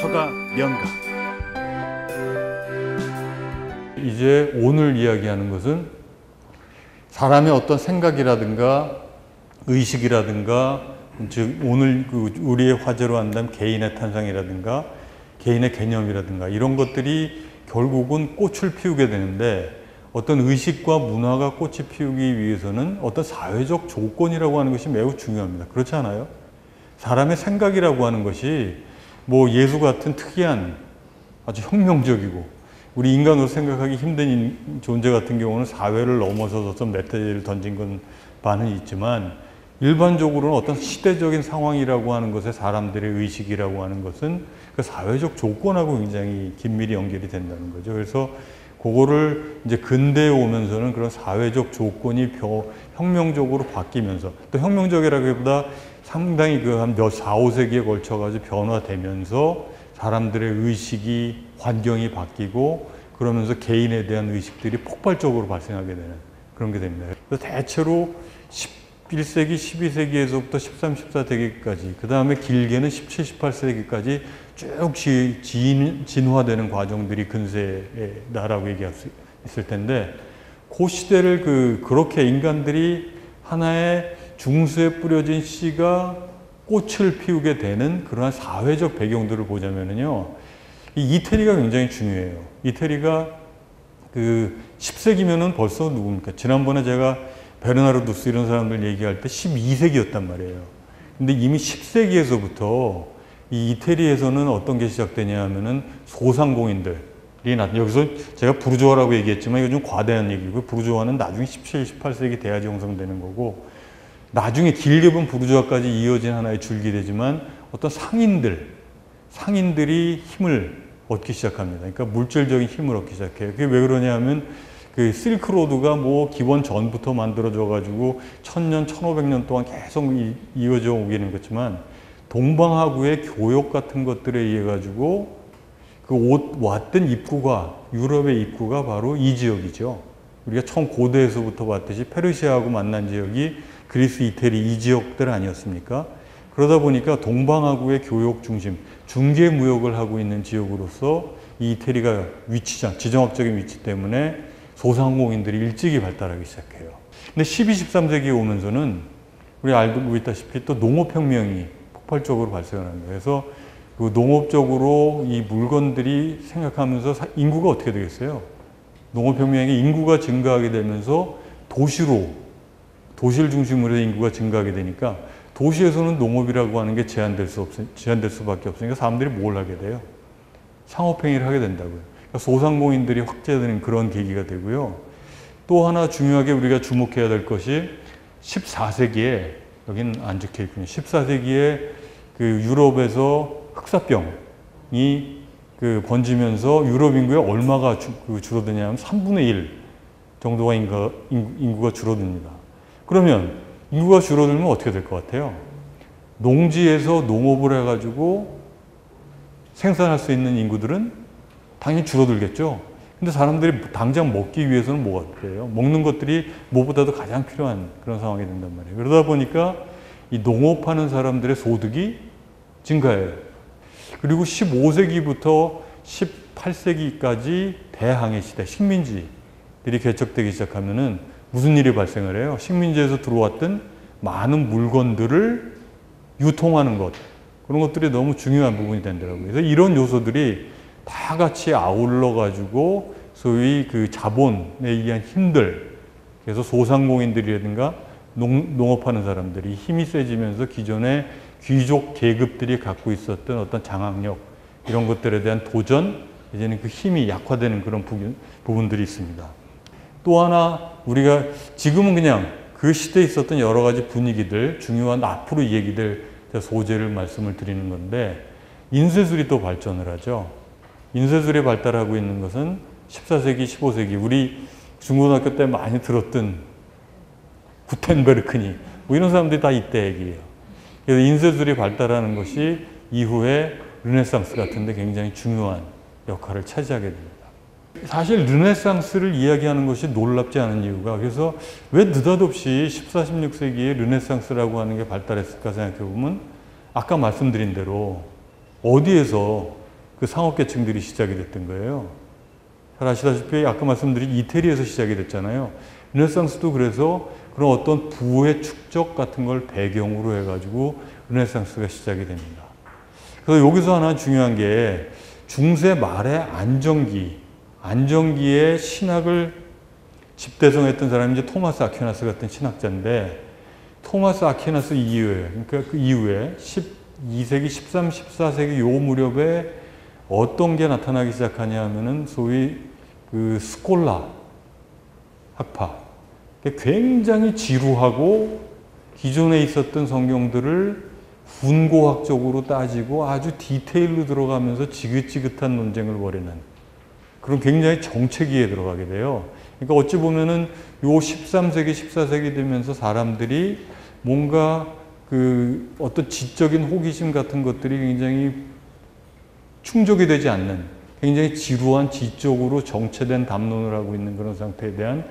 서가 명가. 이제 오늘 이야기하는 것은 사람의 어떤 생각이라든가 의식이라든가, 즉 오늘 우리의 화제로 한다면 개인의 탄생이라든가 개인의 개념이라든가 이런 것들이 결국은 꽃을 피우게 되는데, 어떤 의식과 문화가 꽃이 피우기 위해서는 어떤 사회적 조건이라고 하는 것이 매우 중요합니다. 그렇지 않아요? 사람의 생각이라고 하는 것이 뭐 예수 같은 특이한 아주 혁명적이고 우리 인간으로 생각하기 힘든 존재 같은 경우는 사회를 넘어서서 메시지를 던진 건 반은 있지만, 일반적으로는 어떤 시대적인 상황이라고 하는 것에 사람들의 의식이라고 하는 것은 그 사회적 조건하고 굉장히 긴밀히 연결이 된다는 거죠. 그래서 그거를 이제 근대에 오면서는 그런 사회적 조건이 혁명적으로 바뀌면서, 또 혁명적이라기보다 상당히 한 4, 5세기에 걸쳐가지고 변화되면서 사람들의 의식이, 환경이 바뀌고 그러면서 개인에 대한 의식들이 폭발적으로 발생하게 되는 그런 게 됩니다. 그래서 대체로 11세기, 12세기에서부터 13, 14세기까지, 그 다음에 길게는 17, 18세기까지 쭉 진화되는 과정들이 근세의 나라고 얘기할 수 있을 텐데, 그 시대를 그렇게 인간들이 하나의 중수에 뿌려진 씨가 꽃을 피우게 되는 그러한 사회적 배경들을 보자면요, 이 이태리가 굉장히 중요해요. 이태리가 10세기면은 벌써 누굽니까? 지난번에 제가 베르나르두스 이런 사람들 얘기할 때 12세기였단 말이에요. 근데 이미 10세기에서부터 이 이태리에서는 어떤 게 시작되냐 하면은 소상공인들이 여기서 제가 부르주아라고 얘기했지만 이거 좀 과대한 얘기고, 부르주아는 나중에 17, 18세기 돼야지 형성되는 거고, 나중에 길게 보면 부르주아까지 이어진 하나의 줄기되지만 어떤 상인들이 힘을 얻기 시작합니다. 그러니까 물질적인 힘을 얻기 시작해요. 그게 왜 그러냐 하면 그 실크로드가 뭐 기원 전부터 만들어져 가지고 1000년, 1500년 동안 계속 이어져 오기는 그렇지만, 동방하구의 교역 같은 것들에 의해 가지고 왔던 입구가, 유럽의 입구가 바로 이 지역이죠. 우리가 처음 고대에서부터 봤듯이 페르시아하고 만난 지역이 그리스, 이태리 이 지역들 아니었습니까? 그러다 보니까 동방하구의 교역 중심, 중개 무역을 하고 있는 지역으로서 이 이태리가 지정학적인 위치 때문에 소상공인들이 일찍이 발달하기 시작해요. 근데 12, 13세기에 오면서는 우리 알고 있다시피 또 농업혁명이 폭발적으로 발생합니다. 그래서 그 농업적으로 이 물건들이 생각하면서 인구가 어떻게 되겠어요? 농업혁명이 인구가 증가하게 되면서 도시를 중심으로 해서 인구가 증가하게 되니까 도시에서는 농업이라고 하는 게 제한될 수밖에 없으니까 사람들이 뭘 하게 돼요? 상업행위를 하게 된다고요. 그러니까 소상공인들이 확대되는 그런 계기가 되고요. 또 하나 중요하게 우리가 주목해야 될 것이 14세기에, 여기는 안 적혀 있군요. 14세기에 유럽에서 흑사병이 번지면서 유럽 인구가 얼마가 줄어드냐면 3분의 1 정도가 인구가 줄어듭니다. 그러면 인구가 줄어들면 어떻게 될 것 같아요? 농지에서 농업을 해가지고 생산할 수 있는 인구들은 당연히 줄어들겠죠. 근데 사람들이 당장 먹기 위해서는 뭐가 필요해요? 먹는 것들이 무엇보다도 가장 필요한 그런 상황이 된단 말이에요. 그러다 보니까 이 농업하는 사람들의 소득이 증가해요. 그리고 15세기부터 18세기까지 대항해 시대, 식민지들이 개척되기 시작하면은 무슨 일이 발생을 해요? 식민지에서 들어왔던 많은 물건들을 유통하는 것, 그런 것들이 너무 중요한 부분이 된다고요. 그래서 이런 요소들이 다 같이 아울러 가지고 소위 자본에 의한 힘들, 그래서 소상공인들이라든가 농업하는 사람들이 힘이 세지면서 기존의 귀족 계급들이 갖고 있었던 어떤 장악력, 이런 것들에 대한 도전, 이제는 그 힘이 약화되는 그런 부분들이 있습니다. 또 하나, 우리가 지금은 그냥 그 시대에 있었던 여러 가지 분위기들, 중요한 앞으로 얘기될 소재를 말씀을 드리는 건데, 인쇄술이 또 발전을 하죠. 인쇄술이 발달하고 있는 것은 14세기, 15세기, 우리 중고등학교 때 많이 들었던 구텐베르크니, 뭐 이런 사람들이 다 이때 얘기예요. 그래서 인쇄술이 발달하는 것이 이후에 르네상스 같은데 굉장히 중요한 역할을 차지하게 됩니다. 사실 르네상스를 이야기하는 것이 놀랍지 않은 이유가, 그래서 왜 느닷없이 14, 16세기에 르네상스라고 하는 게 발달했을까 생각해 보면, 아까 말씀드린 대로 어디에서 그 상업계층들이 시작이 됐던 거예요. 잘 아시다시피 아까 말씀드린 이태리에서 시작이 됐잖아요. 르네상스도 그래서 그런 어떤 부의 축적 같은 걸 배경으로 해가지고 르네상스가 시작이 됩니다. 그래서 여기서 하나 중요한 게 중세 말의 안정기의 신학을 집대성했던 사람이 이제 토마스 아퀴나스 같은 신학자인데, 토마스 아퀴나스 이후에, 그러니까 그 이후에 12세기, 13, 14세기 요 무렵에 어떤 게 나타나기 시작하냐 하면은 소위 그 스콜라 학파. 굉장히 지루하고 기존에 있었던 성경들을 분고학적으로 따지고 아주 디테일로 들어가면서 지긋지긋한 논쟁을 벌이는 그런 굉장히 정체기에 들어가게 돼요. 그러니까 어찌 보면은 요 13세기, 14세기 되면서 사람들이 뭔가 그 어떤 지적인 호기심 같은 것들이 굉장히 충족이 되지 않는 굉장히 지루한 지적으로 정체된 담론을 하고 있는 그런 상태에 대한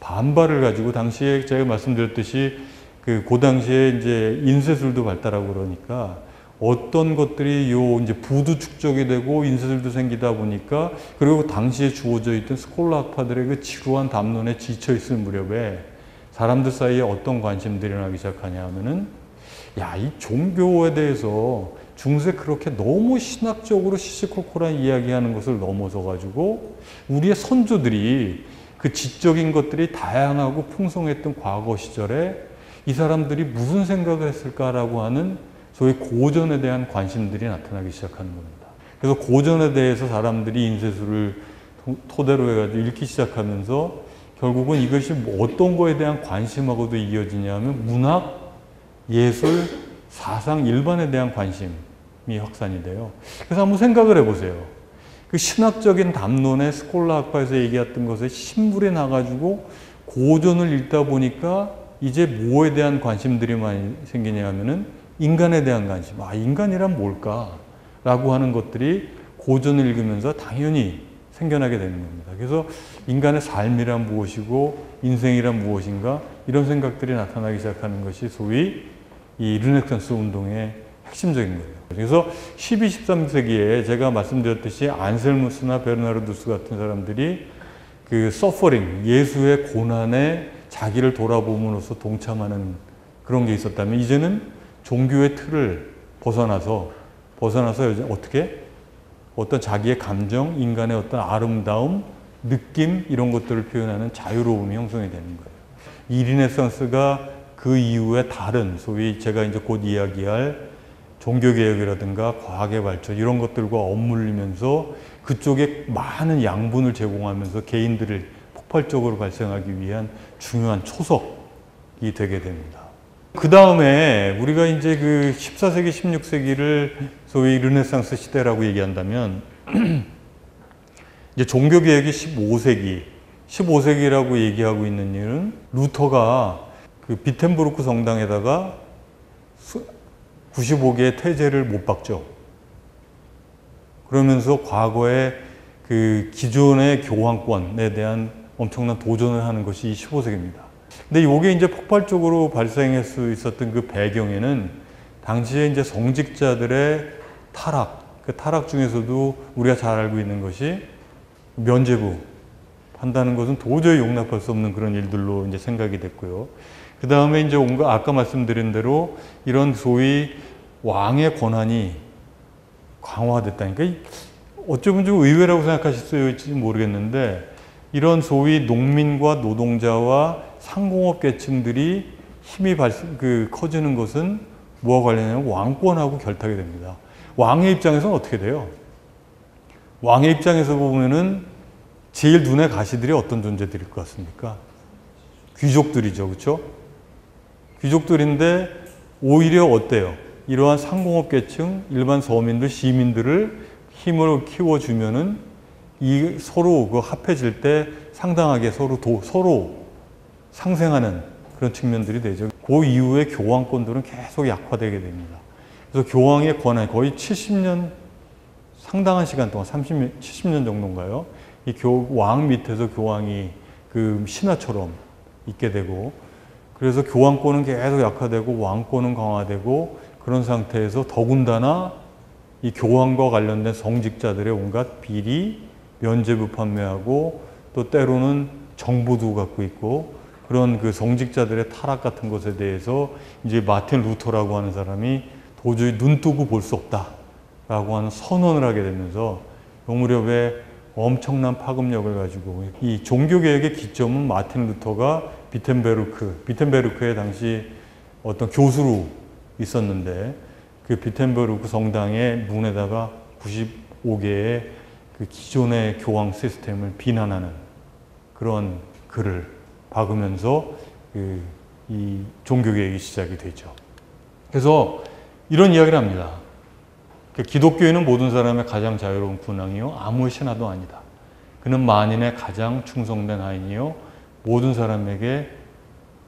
반발을 가지고 당시에 제가 말씀드렸듯이 그 당시에 이제 인쇄술도 발달하고 그러니까 어떤 것들이 요 이제 부도 축적이 되고 인쇄술도 생기다 보니까 그리고 당시에 주어져 있던 스콜라 학파들의 그 지루한 담론에 지쳐 있을 무렵에 사람들 사이에 어떤 관심들이 나기 시작하냐 하면은 야, 이 종교에 대해서 중세 그렇게 너무 신학적으로 시시콜콜한 이야기하는 것을 넘어서 가지고 우리의 선조들이 그 지적인 것들이 다양하고 풍성했던 과거 시절에 이 사람들이 무슨 생각을 했을까라고 하는 소위 고전에 대한 관심들이 나타나기 시작하는 겁니다. 그래서 고전에 대해서 사람들이 인쇄술을 토대로 해가지고 읽기 시작하면서 결국은 이것이 어떤 거에 대한 관심하고도 이어지냐면 문학, 예술, 사상 일반에 대한 관심이 확산이 돼요. 그래서 한번 생각을 해보세요. 그 신학적인 담론의 스콜라 학파에서 얘기했던 것에 신물이 나가지고 고전을 읽다 보니까 이제 뭐에 대한 관심들이 많이 생기냐 하면은 인간에 대한 관심. 아, 인간이란 뭘까? 라고 하는 것들이 고전을 읽으면서 당연히 생겨나게 되는 겁니다. 그래서 인간의 삶이란 무엇이고 인생이란 무엇인가 이런 생각들이 나타나기 시작하는 것이 소위 이 르네상스 운동의 핵심적인 거예요. 그래서 12, 13세기에 제가 말씀드렸듯이 안셀무스나 베르나르두스 같은 사람들이 그 서퍼링, 예수의 고난에 자기를 돌아봄으로써 동참하는 그런 게 있었다면 이제는 종교의 틀을 벗어나서 이제 어떻게 어떤 자기의 감정, 인간의 어떤 아름다움, 느낌 이런 것들을 표현하는 자유로움이 형성이 되는 거예요. 이 르네상스가 그 이후에 다른 소위 제가 이제 곧 이야기할 종교개혁이라든가 과학의 발전 이런 것들과 엇물리면서 그쪽에 많은 양분을 제공하면서 개인들을 폭발적으로 발생하기 위한 중요한 초석이 되게 됩니다. 그 다음에 우리가 이제 그 14세기, 16세기를 소위 르네상스 시대라고 얘기한다면 이제 종교개혁이 15세기라고 얘기하고 있는 이유는 루터가 그 비텐부르크 성당에다가 95개의 태제를 못 박죠. 그러면서 과거의 그 기존의 교황권에 대한 엄청난 도전을 하는 것이 15세기입니다. 근데 이게 이제 폭발적으로 발생할 수 있었던 그 배경에는 당시에 이제 성직자들의 타락, 그 타락 중에서도 우리가 잘 알고 있는 것이 면죄부 한다는 것은 도저히 용납할 수 없는 그런 일들로 이제 생각이 됐고요. 그 다음에 이제 아까 말씀드린 대로 이런 소위 왕의 권한이 강화됐다니까 어쩌면 좀 의외라고 생각하실지 모르겠는데 이런 소위 농민과 노동자와 상공업 계층들이 힘이 커지는 것은 뭐와 관련하냐면 왕권하고 결탁이 됩니다. 왕의 입장에서는 어떻게 돼요? 왕의 입장에서 보면은 제일 눈에 가시들이 어떤 존재들일 것 같습니까? 귀족들이죠. 그렇죠? 귀족들인데 오히려 어때요? 이러한 상공업 계층, 일반 서민들, 시민들을 힘을 키워주면은 이 서로 그 합해질 때 상당하게 서로 상생하는 그런 측면들이 되죠. 그 이후에 교황권들은 계속 약화되게 됩니다. 그래서 교황의 권한 거의 70년 상당한 시간 동안 70년 정도인가요? 이 왕 밑에서 교황이 그 신하처럼 있게 되고 그래서 교황권은 계속 약화되고 왕권은 강화되고 그런 상태에서 더군다나 이 교황과 관련된 성직자들의 온갖 비리, 면죄부 판매하고 또 때로는 정보도 갖고 있고 그런 그 성직자들의 타락 같은 것에 대해서 이제 마틴 루터라고 하는 사람이 도저히 눈 뜨고 볼 수 없다라고 하는 선언을 하게 되면서 이 무렵에 엄청난 파급력을 가지고 이 종교개혁의 기점은 마틴 루터가 비텐베르크의 당시 어떤 교수로 있었는데 그 비텐베르크 성당의 문에다가 95개의 그 기존의 교황 시스템을 비난하는 그런 글을 박으면서 이 종교개혁이 시작이 되죠. 그래서 이런 이야기를 합니다. 기독교인은 모든 사람의 가장 자유로운 군왕이요 아무의 신하도 아니다. 그는 만인의 가장 충성된 하인이요 모든 사람에게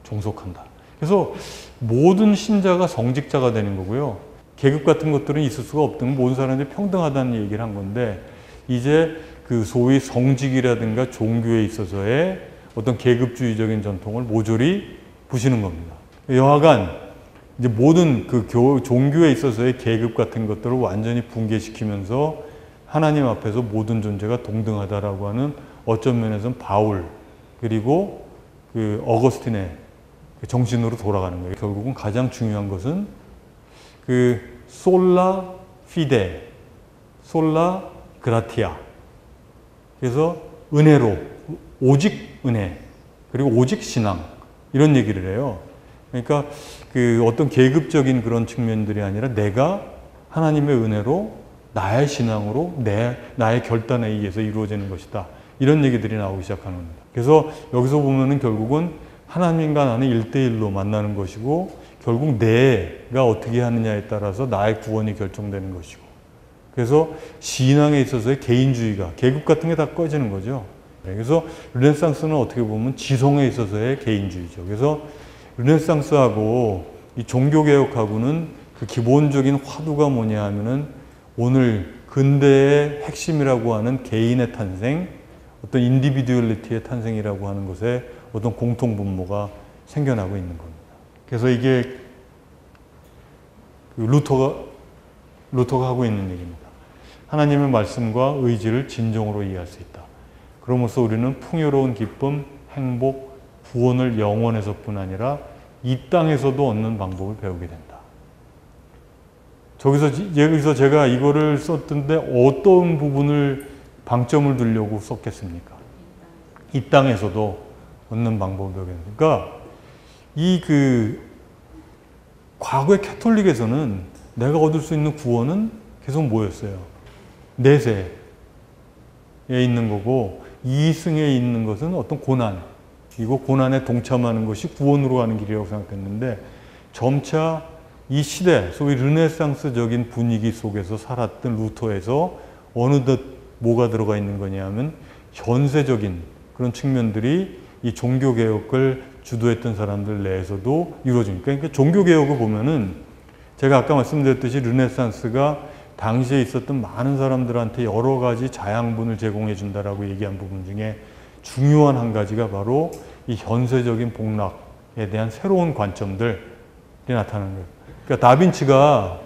종속한다. 그래서 모든 신자가 성직자가 되는 거고요. 계급 같은 것들은 있을 수가 없던 모든 사람들이 평등하다는 얘기를 한 건데 이제 그 소위 성직이라든가 종교에 있어서의 어떤 계급주의적인 전통을 모조리 부시는 겁니다. 여하간 이제 모든 그 종교에 있어서의 계급 같은 것들을 완전히 붕괴시키면서 하나님 앞에서 모든 존재가 동등하다라고 하는 어떤 면에서는 바울 그리고 그 어거스틴의 정신으로 돌아가는 거예요. 결국은 가장 중요한 것은 그 솔라 피데, 솔라 그라티아. 그래서 은혜로, 오직 은혜, 그리고 오직 신앙 이런 얘기를 해요. 그러니까 그 어떤 계급적인 그런 측면들이 아니라 내가 하나님의 은혜로 나의 신앙으로 나의 결단에 의해서 이루어지는 것이다. 이런 얘기들이 나오기 시작하는 겁니다. 그래서 여기서 보면은 결국은 하나님과 나는 1대1로 만나는 것이고 결국 내가 어떻게 하느냐에 따라서 나의 구원이 결정되는 것이고 그래서 신앙에 있어서의 개인주의가 계급 같은 게 다 꺼지는 거죠. 그래서 르네상스는 어떻게 보면 지성에 있어서의 개인주의죠. 그래서 르네상스하고 이 종교개혁하고는 그 기본적인 화두가 뭐냐 하면은 오늘 근대의 핵심이라고 하는 개인의 탄생, 어떤 인디비듀얼리티의 탄생이라고 하는 것에 어떤 공통분모가 생겨나고 있는 겁니다. 그래서 이게 그 루터가 하고 있는 얘기입니다. 하나님의 말씀과 의지를 진정으로 이해할 수 있다. 그러면서 우리는 풍요로운 기쁨, 행복, 구원을 영원에서뿐 아니라 이 땅에서도 얻는 방법을 배우게 된다. 여기서 제가 이거를 썼던데 어떤 부분을 방점을 두려고 썼겠습니까? 이 땅에서도 얻는 방법을 배우게 된다. 그러니까 과거의 캐톨릭에서는 내가 얻을 수 있는 구원은 계속 뭐였어요? 내세에 있는 거고 이승에 있는 것은 어떤 고난이고 고난에 동참하는 것이 구원으로 가는 길이라고 생각했는데 점차 이 시대, 소위 르네상스적인 분위기 속에서 살았던 루터에서 어느덧 뭐가 들어가 있는 거냐 하면 현세적인 그런 측면들이 이 종교개혁을 주도했던 사람들 내에서도 이루어집니다. 그러니까 종교개혁을 보면은 제가 아까 말씀드렸듯이 르네상스가 당시에 있었던 많은 사람들한테 여러 가지 자양분을 제공해 준다라고 얘기한 부분 중에 중요한 한 가지가 바로 이 현세적인 복락에 대한 새로운 관점들이 나타나는 거예요. 그러니까 다빈치가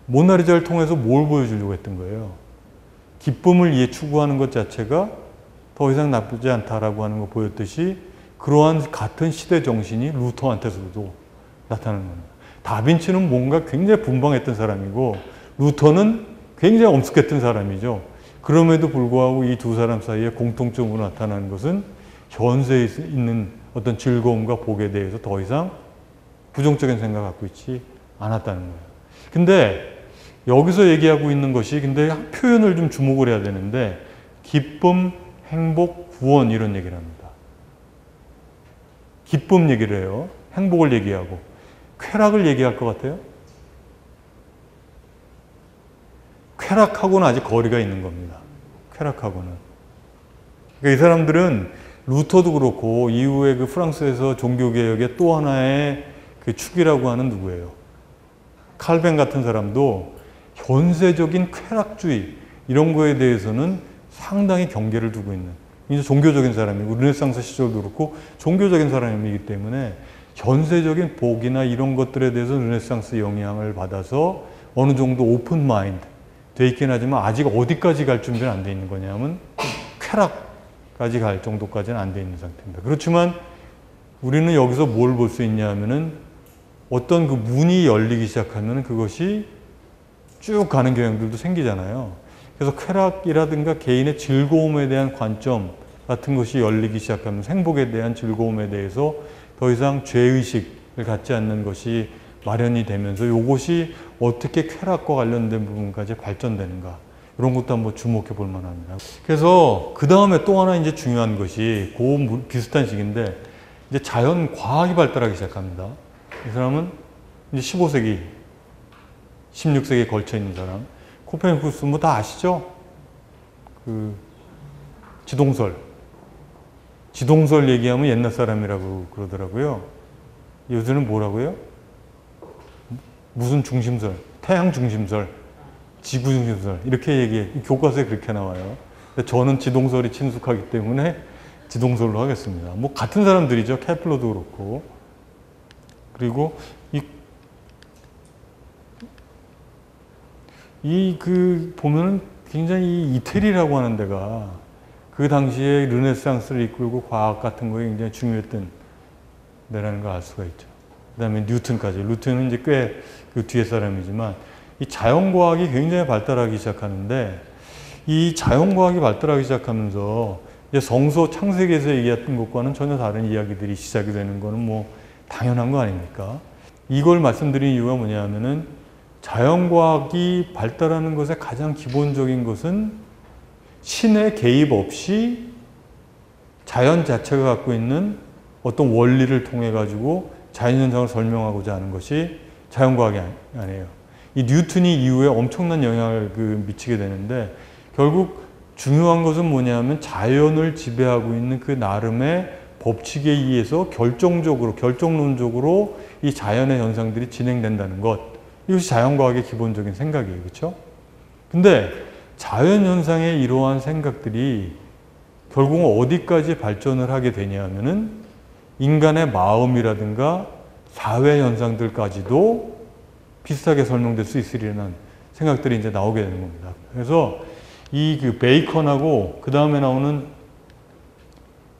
모나리자를 통해서 뭘 보여주려고 했던 거예요? 기쁨을 추구하는 것 자체가 더 이상 나쁘지 않다라고 하는 거 보였듯이 그러한 같은 시대 정신이 루터한테서도 나타나는 겁니다. 다빈치는 뭔가 굉장히 분방했던 사람이고 루터는 굉장히 엄숙했던 사람이죠. 그럼에도 불구하고 이 두 사람 사이에 공통점으로 나타나는 것은 현세에 있는 어떤 즐거움과 복에 대해서 더 이상 부정적인 생각을 갖고 있지 않았다는 거예요. 근데 여기서 얘기하고 있는 것이 근데 표현을 좀 주목을 해야 되는데 기쁨, 행복, 구원 이런 얘기를 합니다. 기쁨 얘기를 해요. 행복을 얘기하고 쾌락을 얘기할 것 같아요? 쾌락하고는 아직 거리가 있는 겁니다. 쾌락하고는. 그러니까 이 사람들은 루터도 그렇고 이후에 그 프랑스에서 종교개혁의 또 하나의 그 축이라고 하는 누구예요? 칼뱅 같은 사람도 현세적인 쾌락주의 이런 거에 대해서는 상당히 경계를 두고 있는 이제 종교적인 사람이고 르네상스 시절도 그렇고 종교적인 사람이기 때문에 현세적인 복이나 이런 것들에 대해서 르네상스 영향을 받아서 어느 정도 오픈 마인드 돼 있긴 하지만 아직 어디까지 갈 준비는 안 돼 있는 거냐면 쾌락까지 갈 정도까지는 안 돼 있는 상태입니다. 그렇지만 우리는 여기서 뭘 볼 수 있냐 하면은 어떤 그 문이 열리기 시작하면 그것이 쭉 가는 경향들도 생기잖아요. 그래서 쾌락이라든가 개인의 즐거움에 대한 관점 같은 것이 열리기 시작하면 행복에 대한 즐거움에 대해서 더 이상 죄의식을 갖지 않는 것이 마련이 되면서 이것이 어떻게 쾌락과 관련된 부분까지 발전되는가 이런 것도 한번 주목해 볼 만합니다. 그래서 그 다음에 또 하나 이제 중요한 것이 그 비슷한 시기인데 이제 자연 과학이 발달하기 시작합니다. 이 사람은 이제 15세기, 16세기에 걸쳐 있는 사람. 코페르니쿠스 뭐 다 아시죠? 그 지동설 얘기하면 옛날 사람이라고 그러더라고요. 요새는 뭐라고요? 무슨 중심설, 태양 중심설, 지구 중심설 이렇게 얘기해. 교과서에 그렇게 나와요. 근데 저는 지동설이 친숙하기 때문에 지동설로 하겠습니다. 뭐 같은 사람들이죠. 케플러도 그렇고. 그리고 보면은 굉장히 이 이태리라고 하는 데가 그 당시에 르네상스를 이끌고 과학 같은 거에 굉장히 중요했던 데라는 걸 알 수가 있죠. 그 다음에 뉴턴까지. 뉴턴은 이제 꽤 그 뒤에 사람이지만 이 자연과학이 굉장히 발달하기 시작하는데 이 자연과학이 발달하기 시작하면서 이제 성서 창세기에서 얘기했던 것과는 전혀 다른 이야기들이 시작이 되는 거는 뭐 당연한 거 아닙니까? 이걸 말씀드린 이유가 뭐냐면은 자연과학이 발달하는 것의 가장 기본적인 것은 신의 개입 없이 자연 자체가 갖고 있는 어떤 원리를 통해 가지고 자연현상을 설명하고자 하는 것이 자연과학이 아니에요. 이 뉴턴이 이후에 엄청난 영향을 미치게 되는데 결국 중요한 것은 뭐냐면 자연을 지배하고 있는 그 나름의 법칙에 의해서 결정론적으로 이 자연의 현상들이 진행된다는 것. 이것이 자연과학의 기본적인 생각이에요. 그렇죠? 근데 자연현상의 이러한 생각들이 결국은 어디까지 발전을 하게 되냐 하면은 인간의 마음이라든가 사회현상들까지도 비슷하게 설명될 수 있으리라는 생각들이 이제 나오게 되는 겁니다. 그래서 이 베이컨하고 그 다음에 나오는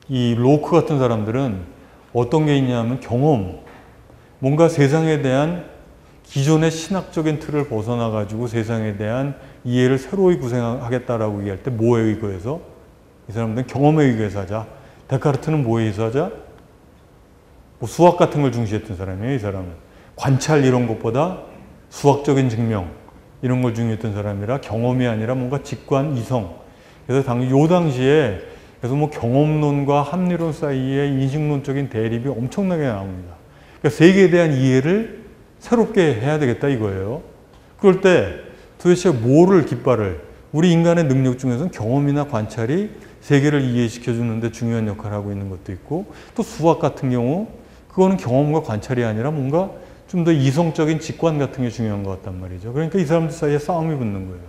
이 로크 같은 사람들은 어떤 게 있냐면 경험, 뭔가 세상에 대한 기존의 신학적인 틀을 벗어나 가지고 세상에 대한 이해를 새로이 구성하겠다라고 얘기할 때 뭐에 의거해서? 이 사람들은 경험에 의거해서 하자. 데카르트는 뭐에 의해서 하자? 뭐 수학 같은 걸 중시했던 사람이에요, 이 사람은. 관찰 이런 것보다 수학적인 증명 이런 걸 중요했던 사람이라 경험이 아니라 뭔가 직관, 이성. 그래서 요 당시에 그래서 뭐 경험론과 합리론 사이에 인식론적인 대립이 엄청나게 나옵니다. 그러니까 세계에 대한 이해를 새롭게 해야 되겠다 이거예요. 그럴 때 도대체 뭐를 깃발을 우리 인간의 능력 중에서는 경험이나 관찰이 세계를 이해시켜 주는데 중요한 역할을 하고 있는 것도 있고 또 수학 같은 경우 그거는 경험과 관찰이 아니라 뭔가 좀 더 이성적인 직관 같은 게 중요한 것 같단 말이죠. 그러니까 이 사람들 사이에 싸움이 붙는 거예요.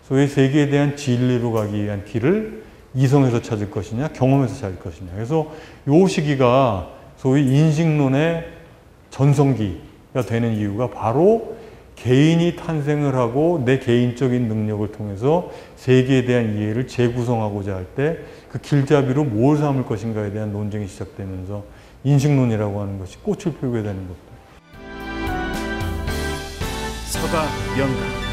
소위 세계에 대한 진리로 가기 위한 길을 이성에서 찾을 것이냐 경험에서 찾을 것이냐. 그래서 이 시기가 소위 인식론의 전성기가 되는 이유가 바로 개인이 탄생을 하고 내 개인적인 능력을 통해서 세계에 대한 이해를 재구성하고자 할 때 그 길잡이로 뭘 삼을 것인가에 대한 논쟁이 시작되면서 인식론이라고 하는 것이 꽃을 피우게 되는 겁니다. 서가 명가